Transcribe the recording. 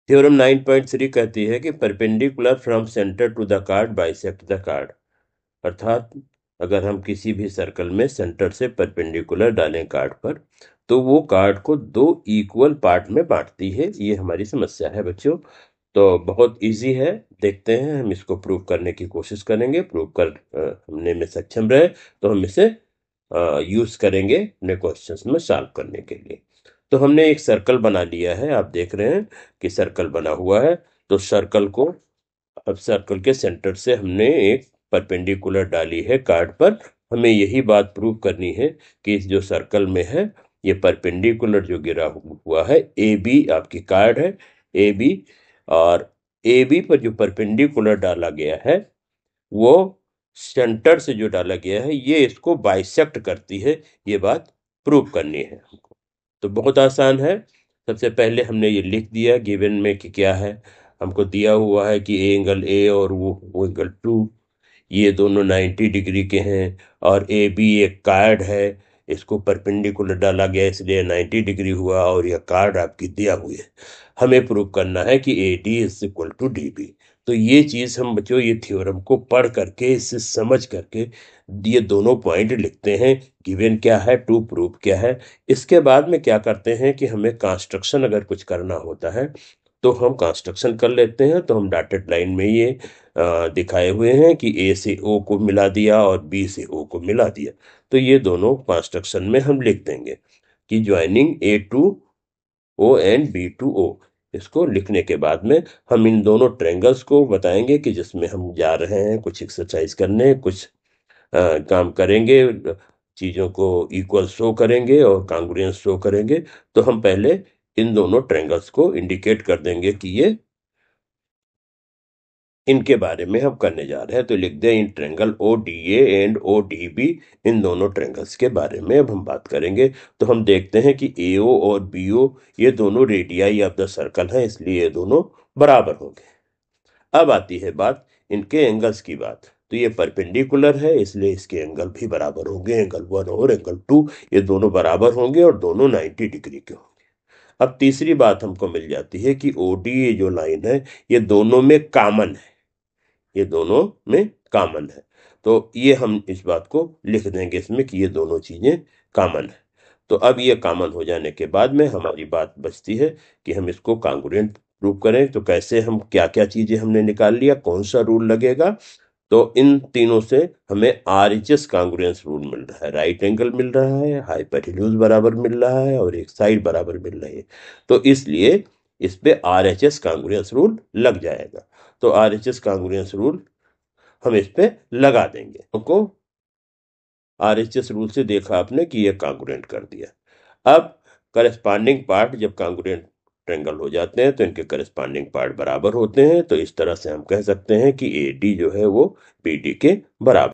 Theorem 9.3 कहती है कि perpendicular from centre to the chord bisect the chord, अर्थात अगर हम किसी भी सर्कल में सेंटर से परपेंडिकुलर डालें कार्ड पर तो वो कार्ड को दो इक्वल पार्ट में बांटती है। ये हमारी समस्या है बच्चों। तो बहुत इजी है, देखते हैं, हम इसको प्रूव करने की कोशिश करेंगे। प्रूव कर हमने में सक्षम रहे तो हम इसे यूज करेंगे अपने क्वेश्चंस में सॉल्व करने के लिए। तो हमने एक सर्कल बना लिया है, आप देख रहे हैं कि सर्कल बना हुआ है। तो सर्कल को, अब सर्कल के सेंटर से हमने एक परपेंडिकुलर डाली है कार्ड पर। हमें यही बात प्रूव करनी है कि इस जो सर्कल में है ये परपेंडिकुलर जो गिरा हुआ है ए बी, आपकी कार्ड है ए बी, और ए बी पर जो परपेंडिकुलर डाला गया है वो सेंटर से जो डाला गया है ये इसको बाइसेक्ट करती है। ये बात प्रूव करनी है हमको। तो बहुत आसान है। सबसे पहले हमने ये लिख दिया गिवन में कि क्या है, हमको दिया हुआ है कि ए एंगल ए और वो एंगल 2, ये दोनों 90 डिग्री के हैं, और ए बी एक कार्ड है, इसको परपेंडिकुलर डाला गया इसलिए 90 डिग्री हुआ, और यह कार्ड आपकी दिया हुई है। हमें प्रूव करना है कि A D is equal to D B. तो ये चीज हम बच्चों ये थ्योरम को पढ़ करके, इससे समझ करके ये दोनों पॉइंट लिखते हैं, गिवन क्या है, टू प्रूव क्या है। इसके बाद में क्या करते हैं कि हमें कंस्ट्रक्शन अगर कुछ करना होता है तो हम कंस्ट्रक्शन कर लेते हैं। तो हम डॉटेड लाइन में ये दिखाए हुए हैं कि ए से ओ को मिला दिया और बी से ओ को मिला दिया। तो ये दोनों कंस्ट्रक्शन में हम लिख देंगे कि joining A to O and B to O. इसको लिखने के बाद में हम इन दोनों ट्रेंगल्स को बताएंगे कि जिसमें हम जा रहे हैं कुछ एक्सरसाइज करने, कुछ काम करेंगे, चीज़ों को इक्वल शो करेंगे और कांग्रुएंस शो करेंगे। तो हम पहले इन दोनों ट्रेंगल्स को इंडिकेट कर देंगे कि ये इनके बारे में हम करने जा रहे हैं। तो लिख दें in triangle O D A and O D B, इन दोनों ट्रेंगल्स के बारे में अब हम बात करेंगे। तो हम देखते हैं कि ए ओ और बी ओ ये दोनों रेडियाई ऑफ द सर्कल हैं, इसलिए ये दोनों बराबर होंगे। अब आती है बात इनके एंगल्स की बात। तो ये परपेंडिकुलर है इसलिए इसके एंगल भी बराबर होंगे, एंगल 1 और एंगल 2 ये दोनों बराबर होंगे और दोनों 90 डिग्री के होंगे। अब तीसरी बात हमको मिल जाती है कि ओडी ये जो लाइन है ये दोनों में कॉमन है, ये दोनों में कॉमन है। तो ये हम इस बात को लिख देंगे इसमें कि ये दोनों चीजें कॉमन है। तो अब ये कॉमन हो जाने के बाद में हमारी बात बचती है कि हम इसको कांग्रुएंट प्रूव करें। तो कैसे, हम क्या क्या चीजें हमने निकाल लिया, कौन सा रूल लगेगा। तो इन तीनों से हमें आर एच एस कांग्रुएंस रूल मिल रहा है, राइट एंगल मिल रहा है, हाइपोटेन्यूज बराबर मिल रहा है और एक साइड बराबर मिल रही है। तो इसलिए इस पे आर एच एस कांग्रुएंस रूल लग जाएगा। तो आर एच एस कांग्रुएंस रूल हम इस पे लगा देंगे। उनको आर एच एस रूल से देखा आपने कि ये कांग्रुएंट कर दिया। अब करस्पॉन्डिंग पार्ट जब कांग्रुएंट ट्रेंगल हो जाते हैं तो इनके करस्पॉन्डिंग पार्ट बराबर होते हैं। तो इस तरह से हम कह सकते हैं कि ए डी जो है वो बी डी के बराबर